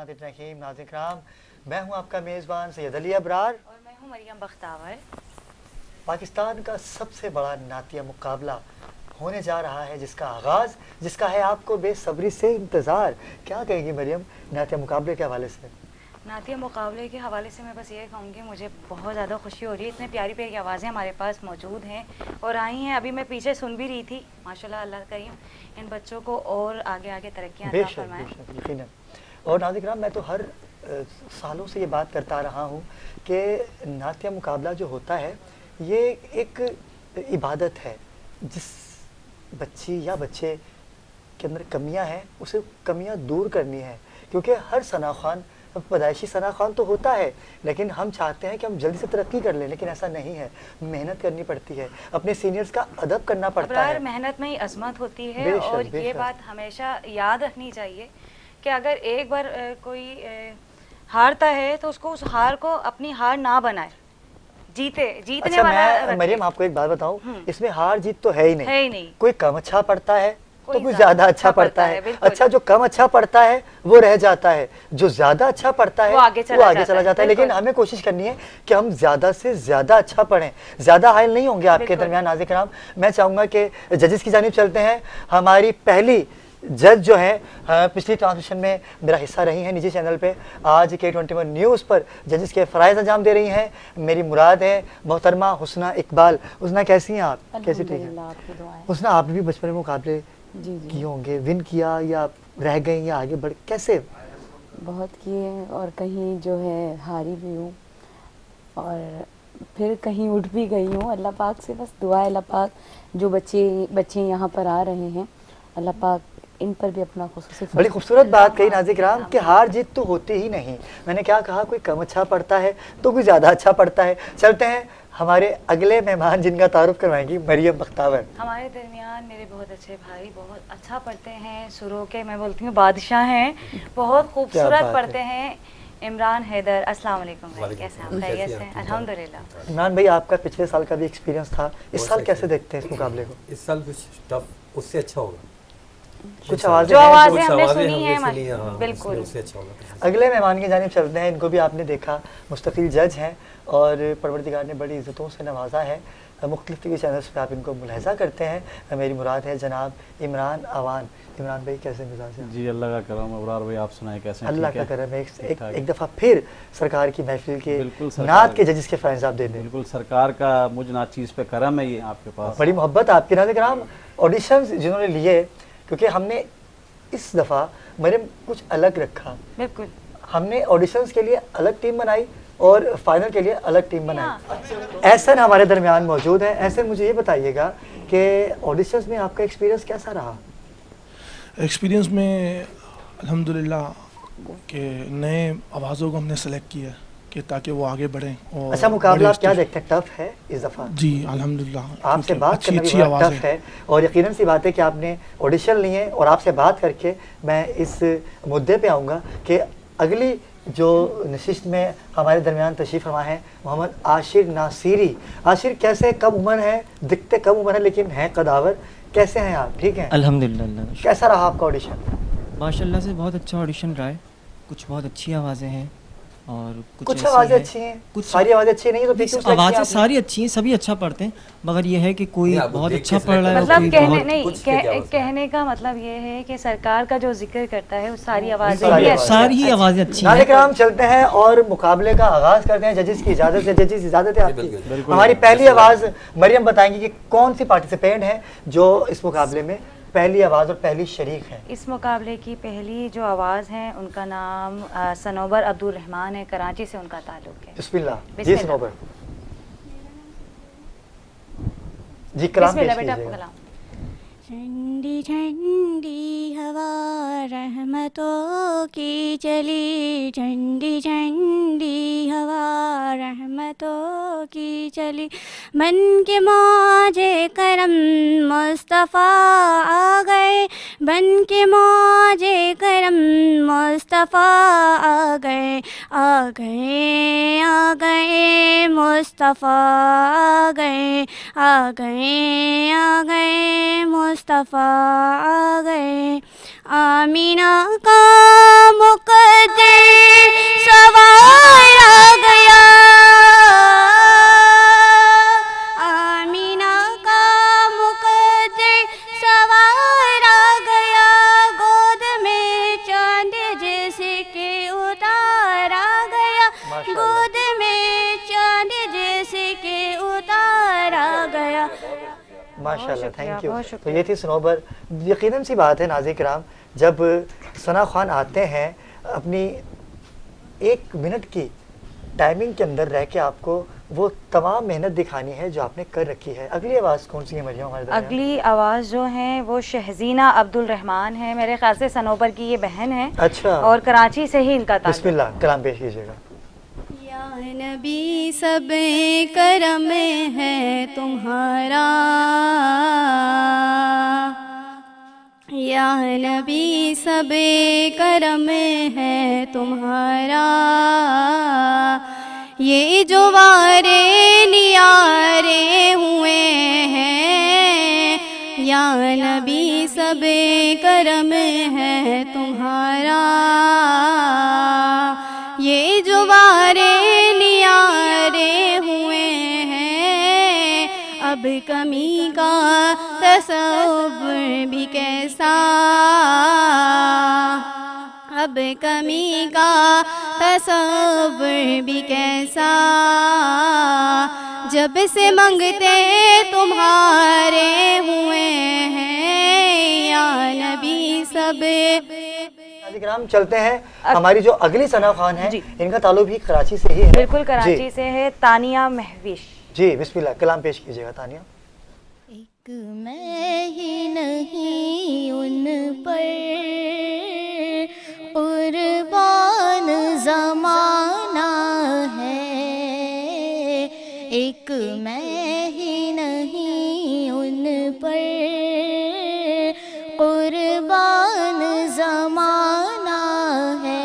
रहीम नाज़रीन किराम, मैं हूं आपका मेज़बान सैयद अली अबरार और मैं हूं मरियम बख्तावर। पाकिस्तान का सबसे बड़ा नातिया मुकाबला होने जा रहा है, जिसका आगाज़ जिसका है आपको बेसब्री से इंतज़ार। क्या कहेंगी मरियम नातिया मुकाबले के हवाले से? नातिया मुकाबले के हवाले से मैं बस ये कहूँगी, मुझे बहुत ज़्यादा खुशी हो रही है। इतने प्यारी प्यारी आवाज़ें हमारे पास मौजूद हैं और आई हैं। अभी मैं पीछे सुन भी रही थी। माशाल्लाह, अल्लाह करीम इन बच्चों को और आगे आगे तरक्कियाँ अता फरमाए। यकीनन। और नाज़रीन किराम, मैं तो हर सालों से ये बात करता रहा हूँ कि नातिया मुकाबला जो होता है ये एक इबादत है। जिस बच्ची या बच्चे के अंदर कमियां हैं उसे कमियां दूर करनी है, क्योंकि हर सना ख़्वान पैदाइशी सना ख़्वान तो होता है, लेकिन हम चाहते हैं कि हम जल्दी से तरक्की कर लें, लेकिन ऐसा नहीं है। मेहनत करनी पड़ती है, अपने सीनियर्स का अदब करना पड़ता है। मेहनत में ही अज़मत होती है। और ये बात हमेशा याद रखनी चाहिए कि अगर एक बार कोई हारता है तो उसको उस हार को अपनी हार ना बनाए, जीतने अच्छा, वाला। मैं मरियम आपको एक बात बताऊं, इसमें हार जीत तो है ही नहीं। कोई कम अच्छा पढ़ता है तो कोई ज्यादा अच्छा पढ़ता है। अच्छा, जो कम अच्छा पढ़ता है वो रह जाता है, जो ज्यादा अच्छा पढ़ता है वो आगे चला जाता है। लेकिन हमें कोशिश करनी है कि हम ज्यादा से ज्यादा अच्छा पढ़ें। ज्यादा हायल नहीं होंगे आपके दरमियान नाज़रीन किराम। मैं चाहूंगा कि जजेस की जानिब चलते हैं। हमारी पहली जज जो है पिछली ट्रांसमिशन में मेरा हिस्सा रही हैं निजी चैनल पे, आज K21 न्यूज़ पर जजेस के फ़राइज़ अंजाम दे रही हैं। मेरी मुराद है मोहतरमा हुस्ना इकबाल। हुस्ना, कैसी हैं आप? कैसी? ठीक है हुस्ना, आप भी बचपन में मुकाबले किए होंगे, विन किया या रह गए या आगे बढ़, कैसे? बहुत किए और कहीं जो है हारी भी हूँ और फिर कहीं उठ भी गई हूँ। अल्लाह पाक से बस दुआ है, अल्लाह पाक जो बच्चे यहाँ पर आ रहे हैं, अल्लाह पाक इन पर भी अपना खुसूसी। बड़ी खूबसूरत बात कही नाज़रीन किराम कि हार जीत तो होती ही नहीं। मैंने क्या कहा, कोई कम अच्छा पढ़ता है तो कोई ज़्यादा अच्छा पढ़ता है। चलते हैं हमारे अगले मेहमान जिनका तारुफ करवाएंगी मरियम बख्तावर। हमारे दरमियान मेरे बहुत अच्छे भाई, बहुत अच्छा पढ़ते हैं, सुरों के मैं बोलती हूँ बादशाह हैं, बहुत खूबसूरत पढ़ते हैं। इमरान हैदर, अस्सलाम वालेकुम भाई, कैसे हैं? खैरियत से? अल्हम्दुलिल्लाह। इमरान भाई, आपका पिछले साल का भी एक्सपीरियंस था, इस साल कैसे देखते हैं इस मुकाबले को? इस साल कुछ टफ उससे अच्छा होगा। कुछ आवाज़ें हमने सुनी हैं, बिल्कुल उससे अच्छा होगा। अगले मेहमान की जानिब चलते हैं। इनको भी आपने देखा, मुस्तकिल जज हैं और परवरदिगार ने बड़ी इज़्ज़तों से नवाजा है। मुख्तलिफ टीवी चैनल्स पे आप इनको मुलाहिज़ा करते हैं। मेरी मुराद है जनाब इमरान अवान। इमरान भाई, कैसे मिजाज हैं? जी अल्लाह का करम। अबरार भाई, आप सुनाएं कैसे हैं? अल्लाह का करम है। एक दफ़ा फिर सरकार की महफिल के नात के जजेस के फ़ैज़ आप दे दें। बिल्कुल, सरकार का मुझ नाचीज़ पे करम है, ये आपके पास बड़ी मोहब्बत आपके नाज़रीन किराम। ऑडिशंस जिन्होंने लिए, क्योंकि हमने इस दफ़ा मरियम कुछ अलग रखा। बिल्कुल, हमने ऑडिशंस के लिए अलग टीम बनाई और फाइनल के लिए अलग टीम बनाई। एहसन हमारे दरमियान मौजूद है। एहसन, मुझे ये बताइएगा कि ऑडिशंस में आपका एक्सपीरियंस कैसा रहा? एक्सपीरियंस में अल्हम्दुलिल्लाह कि नए आवाज़ों को हमने सेलेक्ट किया कि ताकि वो आगे बढ़ें। और अच्छा, मुकाबला आप क्या देखते हैं, टफ है इस दफ़ा? जी अल्हम्दुलिल्लाह, आपसे बात करना भी बड़ा टफ है और यकीनन सी बात है कि आपने ऑडिशन लिए और आपसे बात करके मैं इस मुद्दे पे आऊँगा कि अगली जो नशिस्त में हमारे दरमियान तशरीफ़ फरमा है मोहम्मद आशिर नासिरी। आशिर, कैसे, कम उम्र है, दिखते कम उम्र है लेकिन हैं कदावर, कैसे हैं आप? ठीक है अल्हम्दुलिल्लाह। कैसा रहा आपका ऑडिशन? माशाल्लाह से बहुत अच्छा ऑडिशन रहा है। कुछ बहुत अच्छी आवाज़ें हैं और कुछ आवाज़ें अच्छी हैं, कुछ सारी आवाज़ें अच्छी नहीं, तो आवाज़ें सारी अच्छी हैं, सभी अच्छा पढ़ते हैं, मगर ये है कि कोई बहुत अच्छा पढ़ रहा है। मतलब कहने का मतलब ये है कि सरकार का जो जिक्र करता है वो सारी आवाज़ें सारी ही आवाज़ें अच्छी हैं। हम चलते हैं और मुकाबले का आगाज़ करते हैं जजेस की इजाज़त से। जजेस, इजाज़त है आपकी? हमारी पहली आवाज़ मरियम बताएंगी कि कौन सी पार्टिसिपेंट है जो इस मुकाबले में पहली आवाज़ और पहली शरीक है। इस मुकाबले की पहली जो आवाज़ है उनका नाम सनोबर अब्दुल रहमान है, कराची से उनका ताल्लुक है। बिस्मिल्लाह जी सनोबर जी, कलाम पेश कीजिए। ठंडी ठंडी हवा रहमतों की चली, ठंडी ठंडी हवा रहमतों की चली, मन के मौजे करम मुस्तफ़ा आ गए, बन के मौजे करम मुस्तफ़ा आ गए, आ गए आ गए मुस्तफ़ा आ गए, आ गए आ गए मुस्तफ़ा आ गए। आमीना का मुक़द्दर माशाल्लाह, थैंक यू। तो ये थी सनोबर। यकीनन सी बात है नाज़रीन किराम, जब सना खान आते हैं अपनी 1 मिनट की टाइमिंग के अंदर रह के आपको वो तमाम मेहनत दिखानी है जो आपने कर रखी है। अगली आवाज़ कौन सी है मरियम हमारे दरमियान? अगली आवाज़ जो है वो शहजीना अब्दुल रहमान है, मेरे ख्याल से सनोबर की ये बहन है। अच्छा। और कराची से ही इनका ताल्लुक। बिस्मिल्लाह, कलाम पेश कीजिएगा। या नबी सब करम है तुम्हारा, या नबी सब करम है तुम्हारा, ये जो वारे नियारे हुए हैं, या नबी सब करम है तुम्हारा, ये जो वारे नियारे हुए हैं, अब कमी का तसव्वुर भी कैसा, अब कमी का तसव्वुर भी कैसा, जब से मंगते तुम्हारे हुए हैं, या नबी सब। नाज़रीन चलते हैं, हमारी जो अगली सना खान है इनका ताल्लुक भी कराची से ही है। बिल्कुल कराची से है, तानिया महविश जी। बिस्मिल्लाह, कलाम पेश कीजिएगा तानिया। एक मैं ही नहीं उन पर कुर्बान ज़माना है, एक मैं ही नहीं उन पर कुर्बान ज़माना है,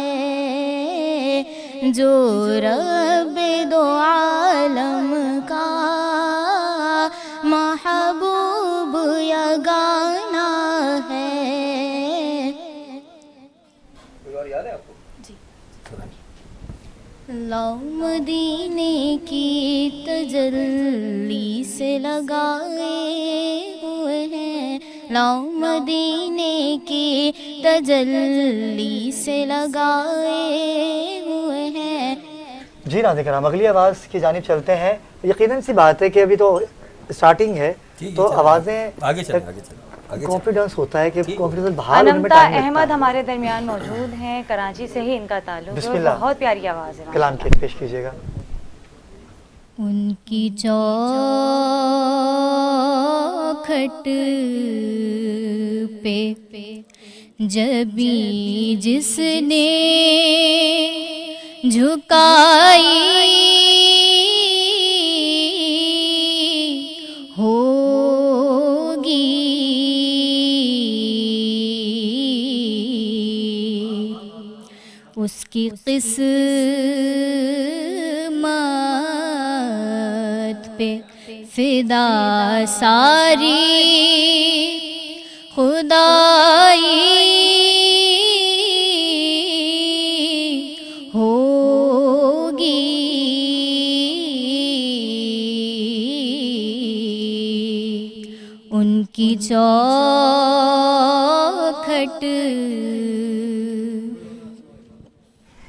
जो रब दो आलम का महबूब या गाना है। याद है आपको? जी। लाओ मदीने की तजल्ली से लगाए हुए हैं, लाओ मदीने की तजल्ली से लगाए हुए हैं। जी नाज़रीन किराम, अगली आवाज़ की जानिब चलते हैं। यकीनन सी बात है कि अभी तो स्टार्टिंग है, तो आवाज़ें आगे चलें। कॉन्फिडेंस होता है कि कॉन्फिडेंस बाहर अनंता अहमद हमारे दरमियान मौजूद हैं, कराची से ही इनका ताल्लुक है, बहुत प्यारी आवाज़ है। कलाम के पेश कीजिएगा। उनकी चौखट पे जबी जिसने झुकाई होगी, उसकी किस्मत पे फिदा सारी खुदाई होगी, उनकी चौखट।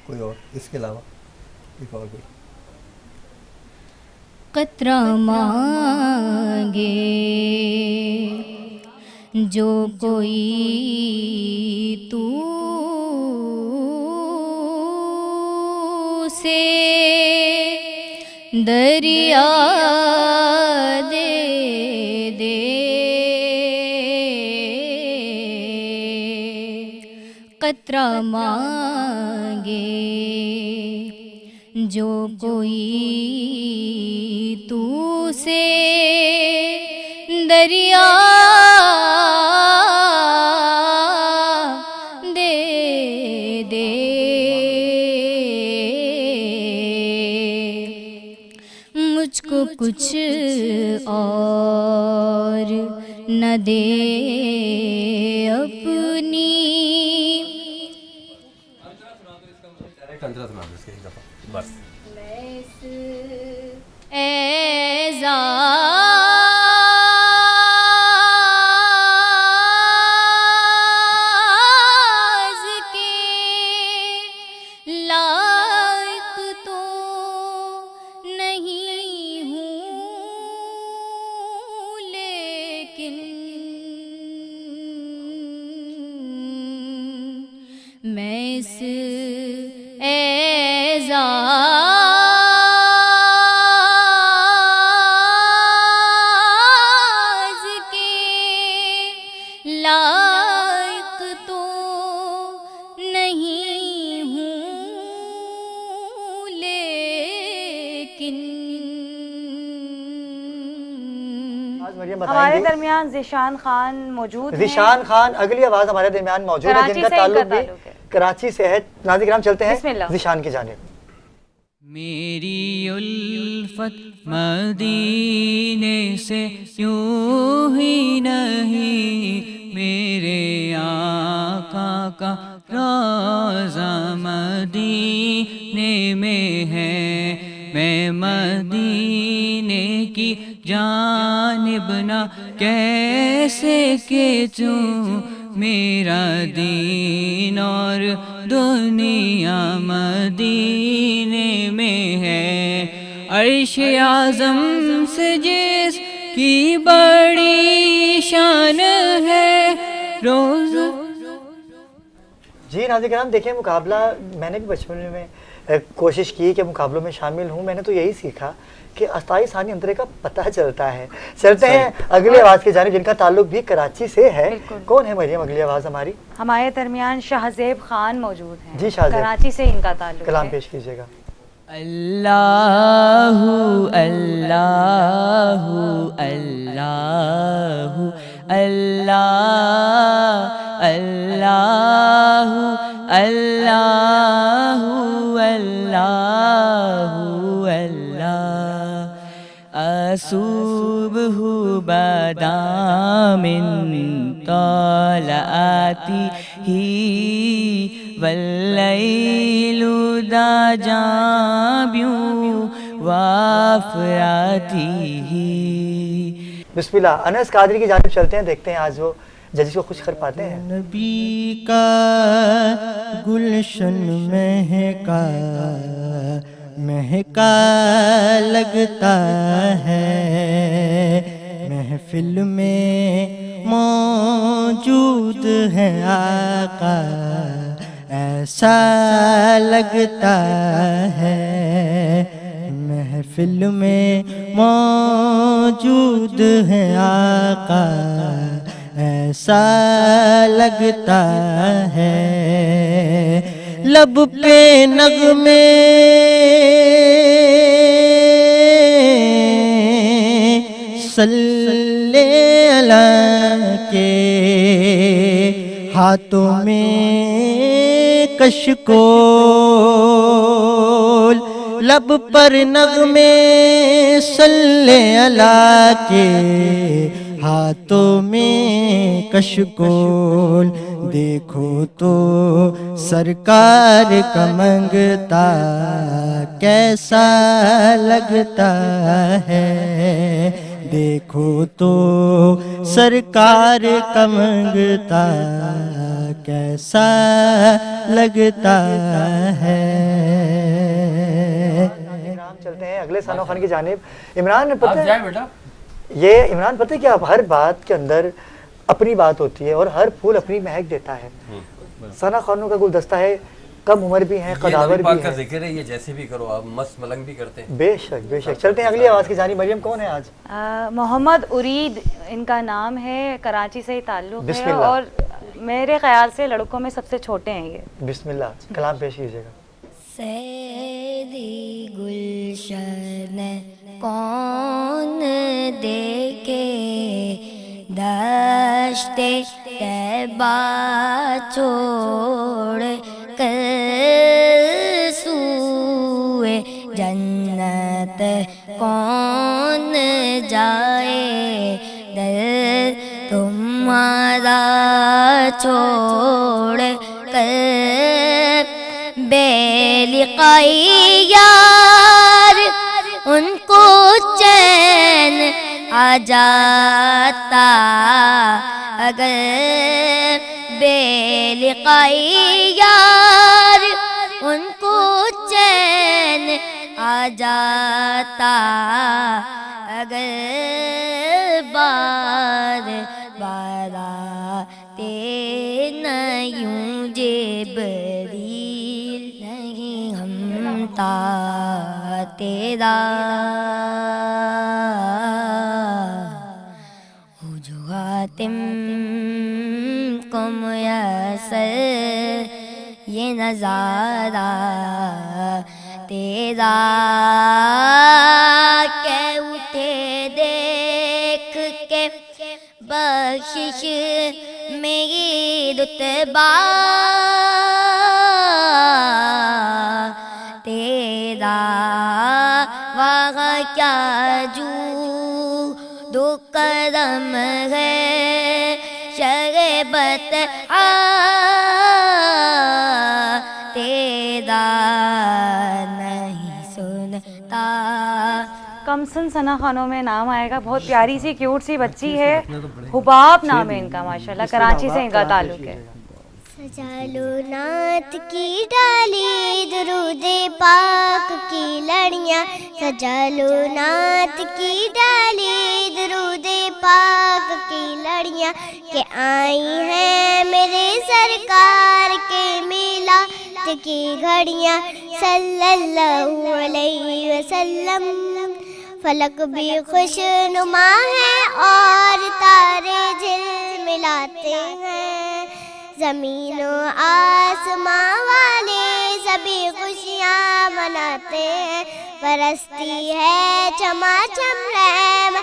कोई और इसके अलावा एक और कोई? कतरा मांगे जो कोई तू से, दरिया दे दे, कतरा मांगे जो कोई तू से, दरिया दे दे, मुझको कुछ और न दे अपनी। अंतरा सुना दो इसके एक दफा बस। एज़ाज़ के लायक तो नहीं हूँ, मरियम हमारे बताएंगे। दरमियान ज़ीशान खान मौजूद हैं। ज़ीशान खान अगली आवाज हमारे दरमियान मौजूद है, कराची जिनका से इनका ताल्लुक भी ताल्लुक है। कराची से है। नाज़रीन किराम चलते हैं बिस्मिल्लाह। ज़ीशान की जानिब। मेरी उल्फत मदीने से यूं ही नहीं, मेरे आका का रोज़ा मदीने में है। मैं मदीने की जानिब ना कैसे के चूं, मेरा दीन और दुनिया मदीने में है। अर्श आज़म से जिस की बड़ी शान है, रोज़। जी नाज़रीन किराम देखिए, मुकाबला मैंने भी बचपन में कोशिश की कि मुकाबलों में शामिल हूँ। मैंने तो यही सीखा कि अस्ताई सानी अंतरे का पता चलता है। चलते हैं अगली आवाज़ की जानिब, जिनका ताल्लुक भी कराची से है। कौन है मरियम अगली आवाज़ हमारी? हमारे दरमियान शाहज़ेब खान मौजूद हैं। जी शाहज़ेब, कराची से इनका ताल्लुक कलाम है। पेश कीजिएगा। अल्लाहु अल्लाहु अल्लाहु अल्लाह अल्लाहु अल्लाहु अल्लाहु अल्लाह। असुबहु बदामिन तलाअती ही, वल्लैलु दाजाब्यू वाफरातीही। बिस्मिल्लाह। अनस कादरी की जानिब चलते हैं, देखते हैं आज वो जजिस को खुश कर पाते हैं। नबी का गुलशन महका महका लगता है, महफिल में मौजूद है आका ऐसा लगता है। महफिल में मौजूद है आका ऐसा लगता है। लब पे नगमे सल्ले अला के, हाथों में कशकोल, लब पर नगमे सल्ले अला के, हाथों में कशकोल। देखो तो सरकार का मंगता कैसा लगता है। देखो तो सरकार का मंगता कैसा लगता है। चलते हैं अगले सानो खान की जानिब। इमरान पता है बेटा, ये इमरान पता है क्या, हर बात के अंदर अपनी बात होती है और हर फूल अपनी महक देता है। सना खानों का गुलदस्ता है, कम उम्र भी है, कदावर भी है। जिक्र है, ये जैसे भी करो आप मस्त मलंग भी करते हैं। बेशक बेशक। चलते हैं अगली आवाज़ की जानिब। मरियम कौन है आज? मोहम्मद उरीद इनका नाम है, कराची से ही ताल्लुक है और मेरे ख्याल से लड़कों में सबसे छोटे हैं ये। बिस्मिल्लाह, कलाम पेश कीजिएगा। सैदी गुलशन कौन देखे, दश्ते तैबा छोड़ कर सूए जन्नत कौन जाए, दर तुम्हारा छोड़ कर बेलिकाई यार उनको चैन आ जाता, अगर बेलिकाई यार उनको चैन आ जाता, अगर बार बाराते न यूं जेबरील नहीं हमता तेरा, जो हातिम को मुयस्सर ये नज़ारा तेरा, के उठे देख के में ये रुतबा तेरा वहाँ क्या जू दो करम है शरबत तेरा नहीं सुनता। कमसन सना खानों में नाम आएगा। बहुत प्यारी सी क्यूट सी बच्ची है, हुबाब नाम है इनका, माशाल्लाह कराची से इनका ताल्लुक है। सजा लो नात की डाली दुरूदे पाक की लड़ियाँ, सजा लो नात की डाली दुरूदे पाक की लड़ियाँ के आई हैं मेरे सरकार के मिलाद की घड़ियाँ। सल्लल्लाहु अलैहि वसल्लम फलक भी खुशनुमा है और तारे झिलमिलाते हैं, ज़मीन और आसमां वाले सभी खुशियाँ मनाते हैं। बरसती है चमाचम रहम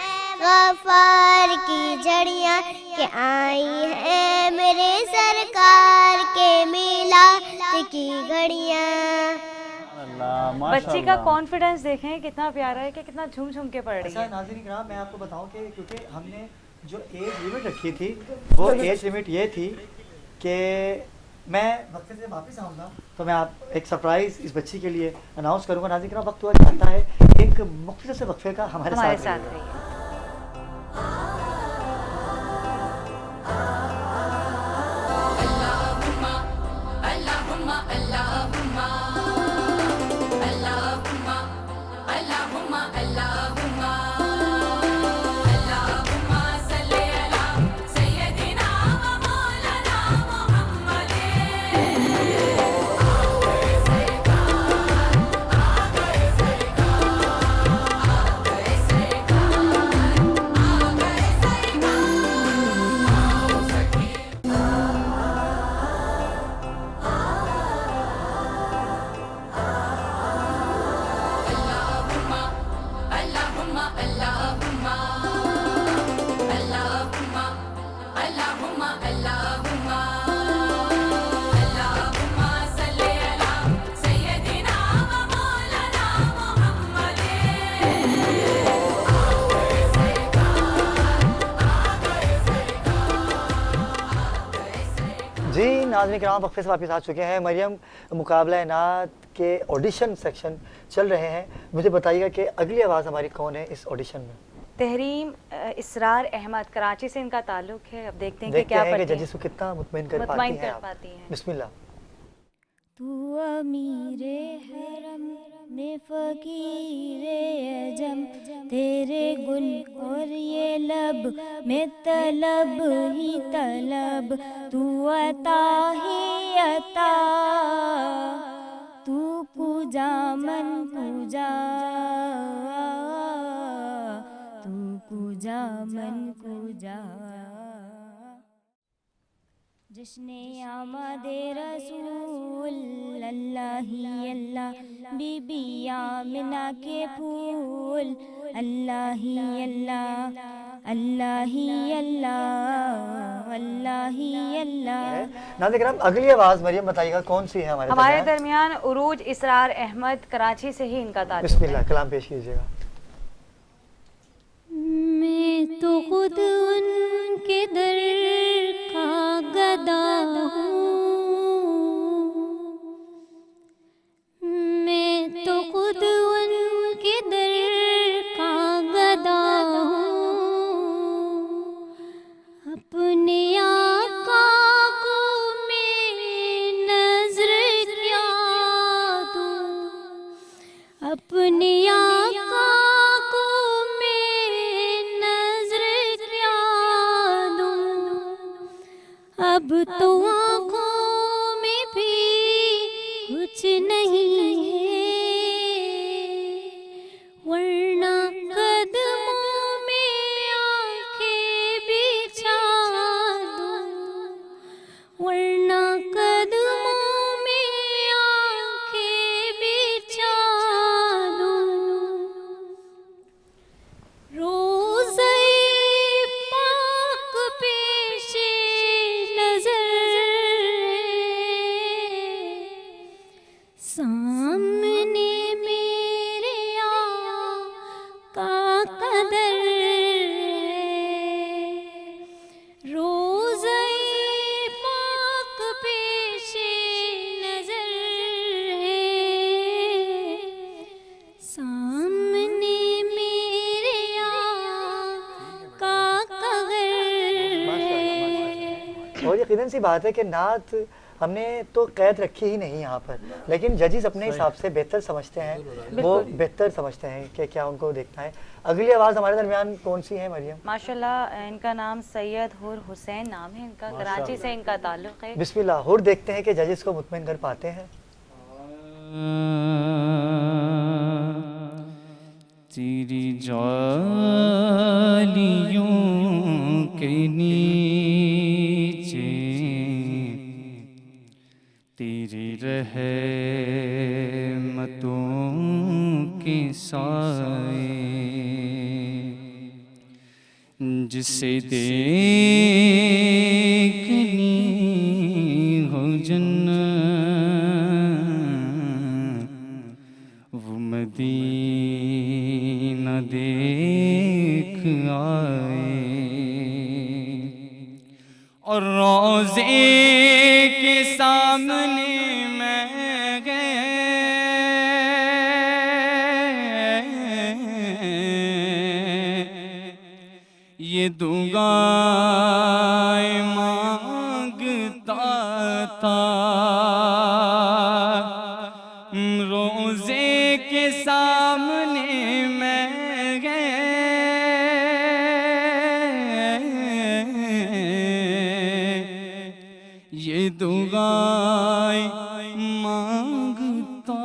गफ़ार की झड़ियाँ के आई हैं मेरे सरकार के मिलाद की घड़ियाँ। बच्ची का कॉन्फिडेंस देखें कितना प्यारा है कि कितना झूम झूम के पढ़ रही है। नाज़रीन किराम, मैं आपको बताऊं कि क्योंकि हमने जो एज लिमिट रखी थी वो एज लिमिट ये थी कि मैं वक्त से वापस आऊँगा तो मैं आप एक सरप्राइज़ इस बच्ची के लिए अनाउंस करूँगा। नाज़रीन किराम, वक्त हुआ जाता है एक मुख्तसर से वक्फे का हमारे साथ रहिए। जी नाज़रीन किराम, वक्फे से वापस आ चुके हैं। मरियम, मुकाबला नात के ऑडिशन सेक्शन चल रहे हैं। मुझे बताइएगा कि अगली आवाज़ हमारी कौन है इस ऑडिशन में? तहरीम इसरार अहमद, कराची से इनका ताल्लुक है। अब देखते हैं कि क्या जजेस को कितना मुतमईन कर पाती हैं। बिस्मिल्लाह। तू अमीरे हरम में फ़कीरे अजम, तेरे गुल और ये लब में तलब ही तलब, तू अता ही अता, तू पूजा मन पूजा, तू पूजा मन पूजा। जश्ने आमदे रसूल अल्लाह ही अल्लाह, बीबी आमिना के फूल अल्लाह ही अल्लाह, अल्लाह ही अल्लाह, अल्लाह ही अल्लाह। नाज़रीन किराम, अगली आवाज़ मरियम बताइएगा कौन सी है हमारे दरमियान? उरूज इसरार अहमद, कराची से ही इनका ताल्लुक। बिस्मिल्लाह, कलाम पेश कीजिएगा। मैं तो खुद उनके दर का गदा हूँ, मैं तो खुद उनके दर का गदा हूँ, अपने आका को मैं नजर क्या दूँ, अपने आका को अब तो आँखों में भी कुछ नहीं है, वरना कदमों में आँखें बिछा दूँ, वरना कदमों में आँखें बिछा दूँ। सामने मेरे आका कदर रोज़े पाक पेशे नजर है, सामने मेरे आका कदर। और यकीनन सी बात है कि नात हमने तो कैद रखी ही नहीं यहाँ पर, लेकिन जजेस अपने हिसाब से बेहतर समझते हैं, वो बेहतर समझते हैं कि क्या उनको देखना है। अगली आवाज़ हमारे दरमियान कौन सी है मरियम? माशाल्लाह, इनका नाम सैयद हुर हुसैन नाम है इनका, कराची से इनका ताल्लुक़ है। बिस्मिल्लाह, हुर देखते हैं कि जजेस को मुतमईन कर पाते हैं। तेरी जालियों के नीचे तेरी रहमतों के साए, जिसे देखनी हो जन्नत वो मदीना देख आए, और रोज़े के सामने मैं गए ये दुआएं मांगता था, रोज़े के सामने मैं गए ये दुआएं मांगता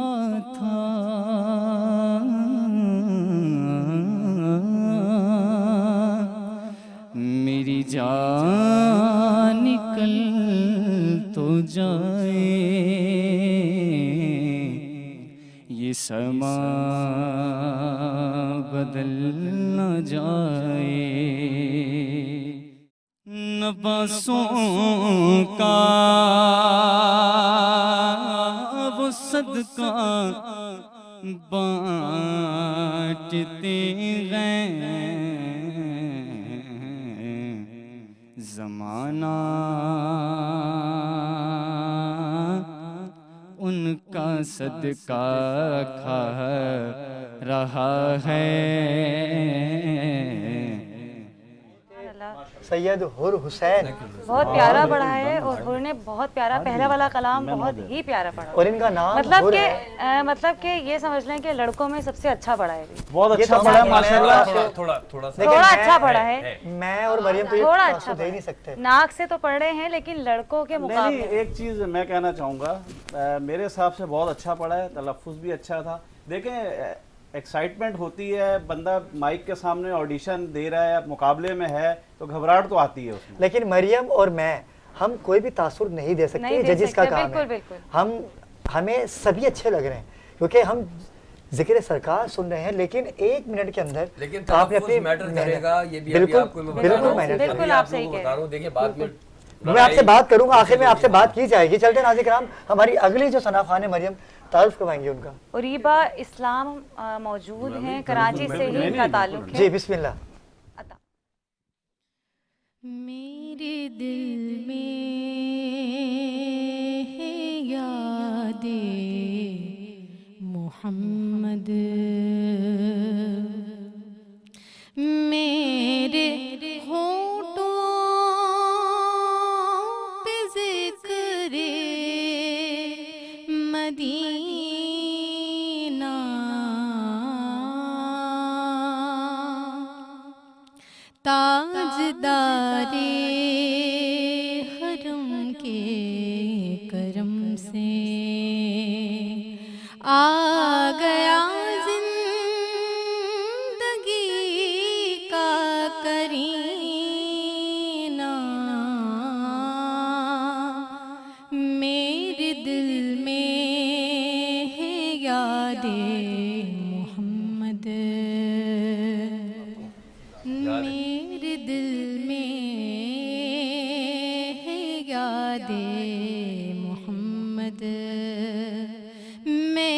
था। मेरी जान निकल तो जाए, ये समा बदल न जाए, नफसों का वो सदका बांटते गए, ज़माना उनका सदका खा रहा है। सैयद हुर हुसैन बहुत प्यारा पढ़ा है, और हुर ने बहुत प्यारा पहला वाला कलाम बहुत ही प्यारा पढ़ा, और इनका नाम मतलब कि ये समझ लें कि लड़कों में सबसे अच्छा पढ़ा है, बहुत अच्छा पढ़ा है माशाल्लाह। थोड़ा अच्छा पढ़ा है। मैं और मरियम तो थोड़ा अच्छा दे नहीं सकते, नाक से तो पढ़ रहे हैं, लेकिन लड़कों के मुकाबले एक चीज मैं कहना चाहूंगा, मेरे हिसाब से बहुत अच्छा पढ़ा है, तलफ्फुज़ भी अच्छा था। देखें, एक्साइटमेंट होती है, बंदा माइक के सामने ऑडिशन दे रहा है, मुकाबले में है, तो घबराहट तो आती है उसमें। लेकिन मरियम और हम कोई भी तासुर नहीं दे सकते, जजेस का काम है। हमें सभी अच्छे लग रहे हैं, क्योंकि हम जिक्र सरकार सुन रहे हैं, लेकिन 1 मिनट के अंदर आपने अपनी मैटर करेगा, ये भी बिल्कुल आपको मैं बिल्कुल आप सही कह रहे हैं। देखिए बाद में मैं आपसे बात करूंगा, आखिर में आपसे बात की जाएगी। चलते नाज़िर किराम, हमारी अगली जो सना खान है मरियम, तारुफ करवाएंगे उनका। उरीबा इस्लाम मौजूद हैं, कराची से ही इनका ताल्लुक है। जी बिस्मिल्लाह। मेरे दिल में है यादें मोहम्मद, मेरे होठों पे ज़िक्र मदीना, ताजदारे हरम के करम से आ गया जिंदगी का करीना, मेरे दिल में है यादें मोहम्मद, मेरे दिल में है यादें मोहम्मद, मैं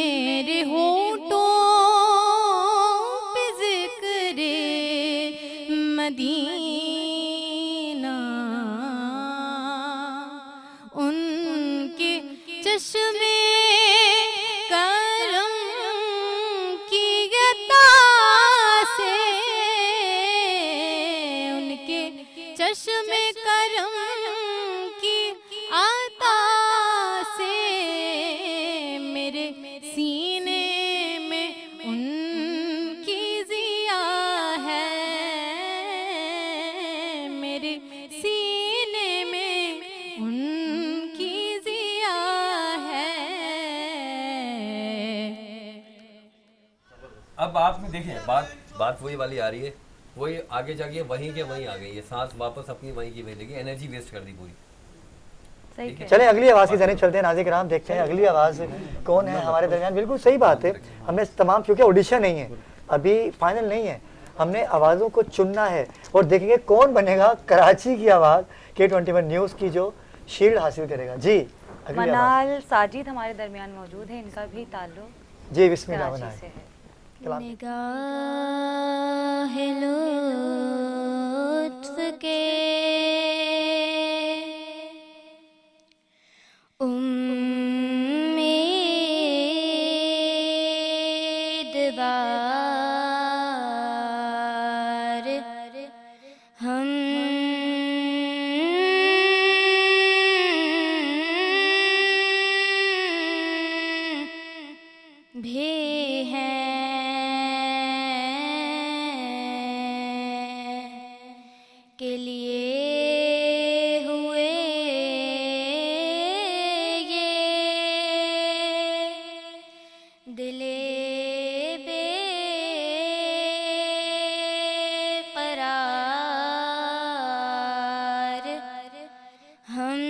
अब आपने देखिए बात वही वाली आ रही है, वही आगे जाके वहीं के वहीं आ गई है, सांस वापस अपनी वहीं की वहीं लेगी, एनर्जी वेस्ट कर दी पूरी। चले अगली आवाज की जानिब चलते हैं नाज़रीन किराम, देखते हैं अगली आवाज कौन है हमारे दरमियान। बिल्कुल सही बात है, हमने तमाम, क्योंकि ऑडिशन नहीं है अभी, फाइनल नहीं है, हमने आवाज़ों को चुनना है और देखेंगे कौन बनेगा कराची की आवाज़ K21 न्यूज़ की जो शील्ड हासिल करेगा। जी मनाल साजिद हमारे दरमियान मौजूद है, इनका भी ताल्लुक जी बिस्मिल्लाह कराची से है। निगाह लुत्फ के उम्मीदवार हम भी हैं के लिए हुए ये दिले बेकरार हम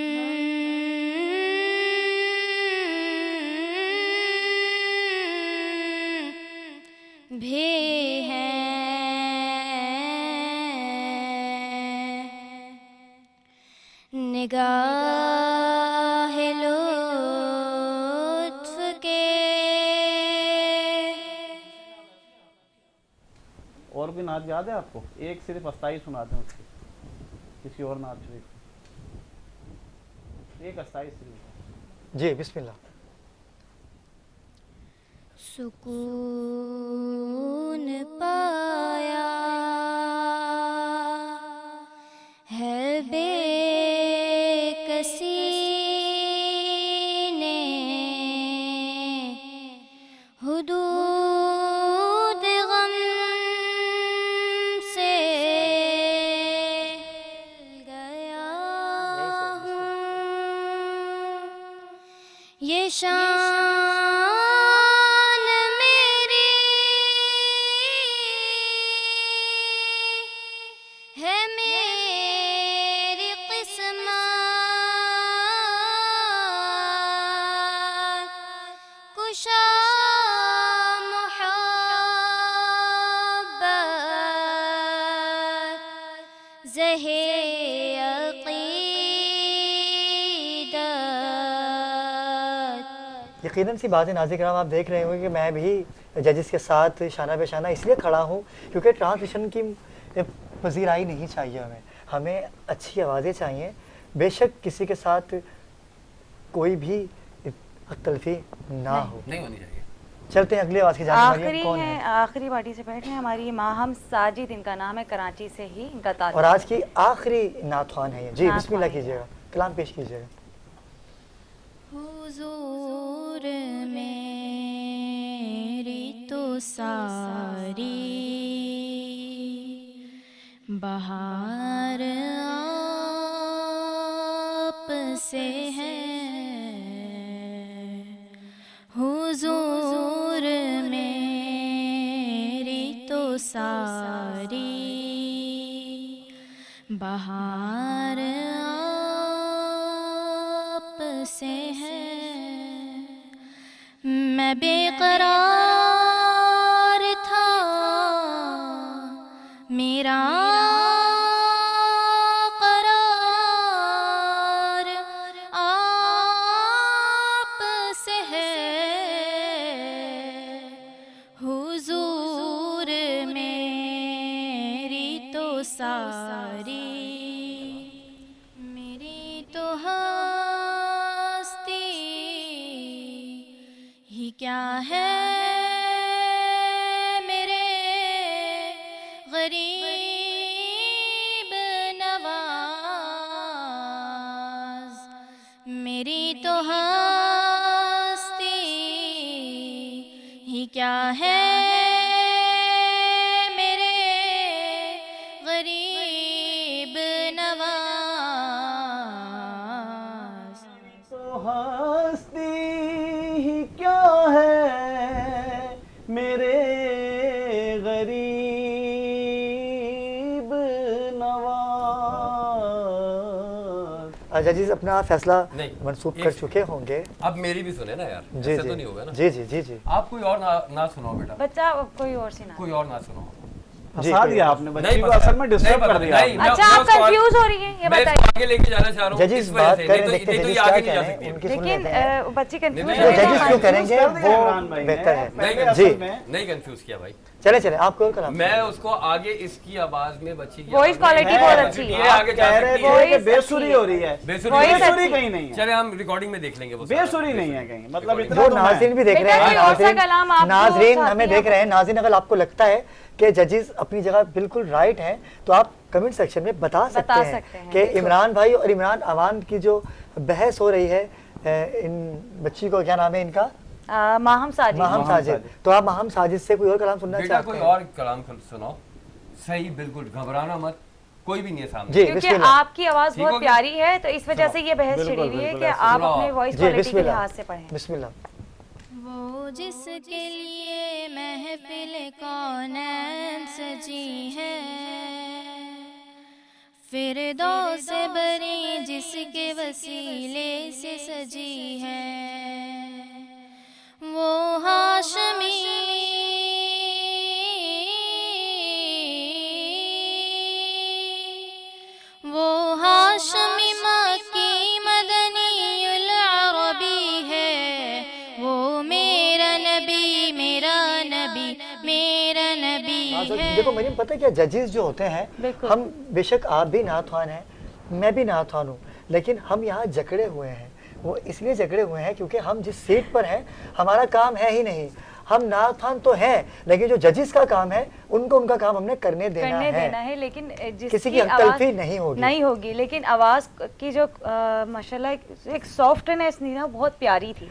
भी हैं निगाह लुत्फ के। और भी नाच याद है आपको? एक सिर्फ अस्थाई सुना दें उसकी, किसी और नाच को एक अस्थाई सिर्फ। जी बिस्मिल्लाह। सुकून पाया है बेकसी ने हुदूद गम से गया हूँ ये शान मेरी है मेरी किस्मत कुशा मोहब्बत ज़हे अक़ीदत। यकीनन सी बात है नाज़रीन किराम, आप देख रहे होंगे कि मैं भी जजेस के साथ शाना बेशाना इसलिए खड़ा हूँ क्योंकि ट्रांसमिशन की पजीराई नहीं चाहिए, हमें अच्छी आवाज़ें चाहिए, बेशक किसी के साथ कोई भी अख्तलफी ना हो, नहीं होनी चाहिए। चलते हैं अगली आवाज़ की जानिब। आखिरी कौन है? आखिरी पार्टी से बैठे हैं हमारी माहम साजिद, इनका नाम है, कराची से ही इनका ताल्लुक। और आज की आखिरी नातवान है ये। जी बिस्मिल्लाह कीजिएगा, कलाम पेश कीजिएगा। हुजूर मेरी तो सारी बहार आप से है, हुजूर मेरी तो सारी बहार आप से है। मैं बेकरार था, मेरा करार आप से है, हुजूर मेरी तो सारी मेरी तो हस्ती ही क्या है मेरे गरीब नवाज, मेरी तो हस्ती ही क्या है मेरे गरीब नवाज। तो हस्ती ही क्या है मेरे जजेस अपना फैसला मंसूब कर चुके होंगे। अब मेरी भी सुने ना यार, जी ऐसे जी तो नहीं होगा ना। जी जी जी जी आप कोई और ना सुनाओ बेटा, बच्चा कोई और सुना, कोई और ना सुनाओ। फंसा दिया आपने बच्ची को, असल में डिस्टर्ब कर दिया। अच्छा आप कंफ्यूज हो रही हैं, ये बताइए। आगे लेके जाना चाह रहा हूं जजेस बात करें, देखते हैं जजेस क्या कह रहे हैं, उनकी सुन लेते हैं। लेकिन बच्ची कंफ्यूज जो जजेस क्यों करेंगे वो बेहतर है जी। नहीं कंफ्यूज किया भाई, चले चले आपको और करा, मैं उसको आगे इसकी आवाज में बच्ची की वॉइस क्वालिटी बहुत अच्छी है, ये आगे जा रहे हैं बेसुरी हो रही है, बेसुरी कहीं नहीं है। चले हम रिकॉर्डिंग में देख लेंगे, वो बेसुरी नहीं है कहीं, मतलब इतना जो नाज़रीन भी देख रहे हैं, नाज़रीन हमें देख रहे हैं, नाज़रीन अगर आपको लगता है कि जजेस अपनी जगह बिल्कुल राइट हैं तो आप कमेंट सेक्शन में बता सकते हैं कि इमरान भाई और इमरान अवान की जो बहस हो रही है, इन बच्ची को क्या नाम है इनका, माहम साजिद, तो आप माहम साजिद से कोई और कलाम सुनना चाहते हैं? कोई और कलाम सुनाओ, सही, बिल्कुल घबराना मत, कोई भी नहीं है सामने, क्योंकि आपकी आवाज बहुत प्यारी है तो इस वजह से ये बहस छिड़ी हुई है कि आप अपने वॉइस क्वालिटी के लिहाज से पढ़ें। बिस्मिल्लाह। वो जिसके लिए महफिल कौनैन सजी है, फिरदौस बरी जिसके वसीले से सजी है, वो हाशमी मक्की मदनीउल अरबी है, वो मेरा नबी है। देखो मरियम, पता है क्या, जजेस जो होते हैं, हम बेशक आप भी नाथवान हैं, मैं भी नाथवान हूँ, लेकिन हम यहाँ जकड़े हुए हैं। वो इसलिए जकड़े हुए हैं क्योंकि हम जिस सीट पर हैं हमारा काम है ही नहीं, हम नाथवान तो हैं, लेकिन जो जजेस का काम है उनको उनका काम हमने करने देना है, लेकिन किसी की तलफी नहीं होगी, लेकिन आवाज की जो माशाल्लाह एक सॉफ्टनेस थी ना, बहुत प्यारी थी।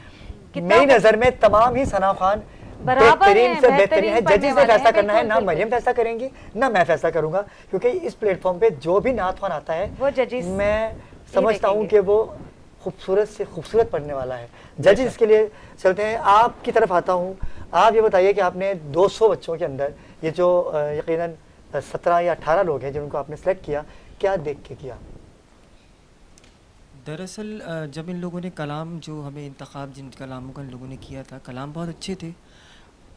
मेरी नजर में तमाम ही सना खान बेहतरीन से बेहतरीन है। जजेस ने फैसला करना है, ना मरियम फैसला करेंगी ना मैं फैसला करूंगा, क्योंकि इस प्लेटफॉर्म पे जो भी नाथवान आता है वो जजेस, मैं समझता हूँ कि वो खूबसूरत से खूबसूरत पढ़ने वाला है। जजेस के लिए चलते हैं, आपकी तरफ आता हूँ। आप ये बताइए कि आपने 200 बच्चों के अंदर ये जो यकीनन 17 या 18 लोग हैं जिनको आपने सेलेक्ट किया, क्या देख के किया? दरअसल जब इन लोगों ने कलाम, जो हमें इंतखाब जिन कलामों का इन लोगों ने किया था, कलाम बहुत अच्छे थे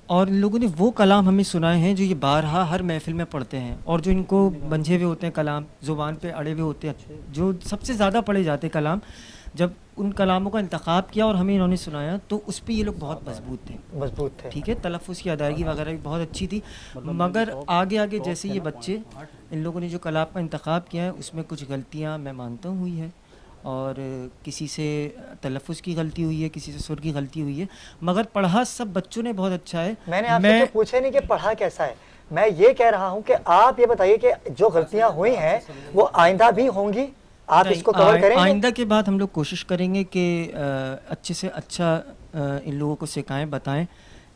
और इन लोगों ने वो कलाम हमें सुनाए हैं जो ये बारहा हर महफिल में पढ़ते हैं और जो इनको बंझे हुए होते हैं कलाम, ज़ुबान पे अड़े हुए होते हैं, जो सबसे ज़्यादा पढ़े जाते कलाम, जब उन कलामों का इंतखाब किया और हमें इन्होंने सुनाया तो उस पर ये लोग बहुत मजबूत थे। ठीक है, तलफ़ुज़ की अदायगी वगैरह भी बहुत अच्छी थी, मगर आगे आगे जैसे ये बच्चे, इन लोगों ने जो कलाम का इंतखाब किया है उसमें कुछ गलतियाँ मैं मानता हूँ हुई है, और किसी से तलफ़ुज़ की गलती हुई है, किसी से सुर की गलती हुई है, मगर पढ़ा सब बच्चों ने बहुत अच्छा है। मैंने आपसे तो पूछा नहीं कि पढ़ा कैसा है, मैं ये कह रहा हूँ कि आप ये बताइए कि जो गलतियाँ हुई हैं वो आइंदा भी होंगी, आप इसको कवर करेंगे? आइंदा के बाद हम लोग कोशिश करेंगे कि अच्छे से अच्छा इन लोगों को सिखाएं, बताएं,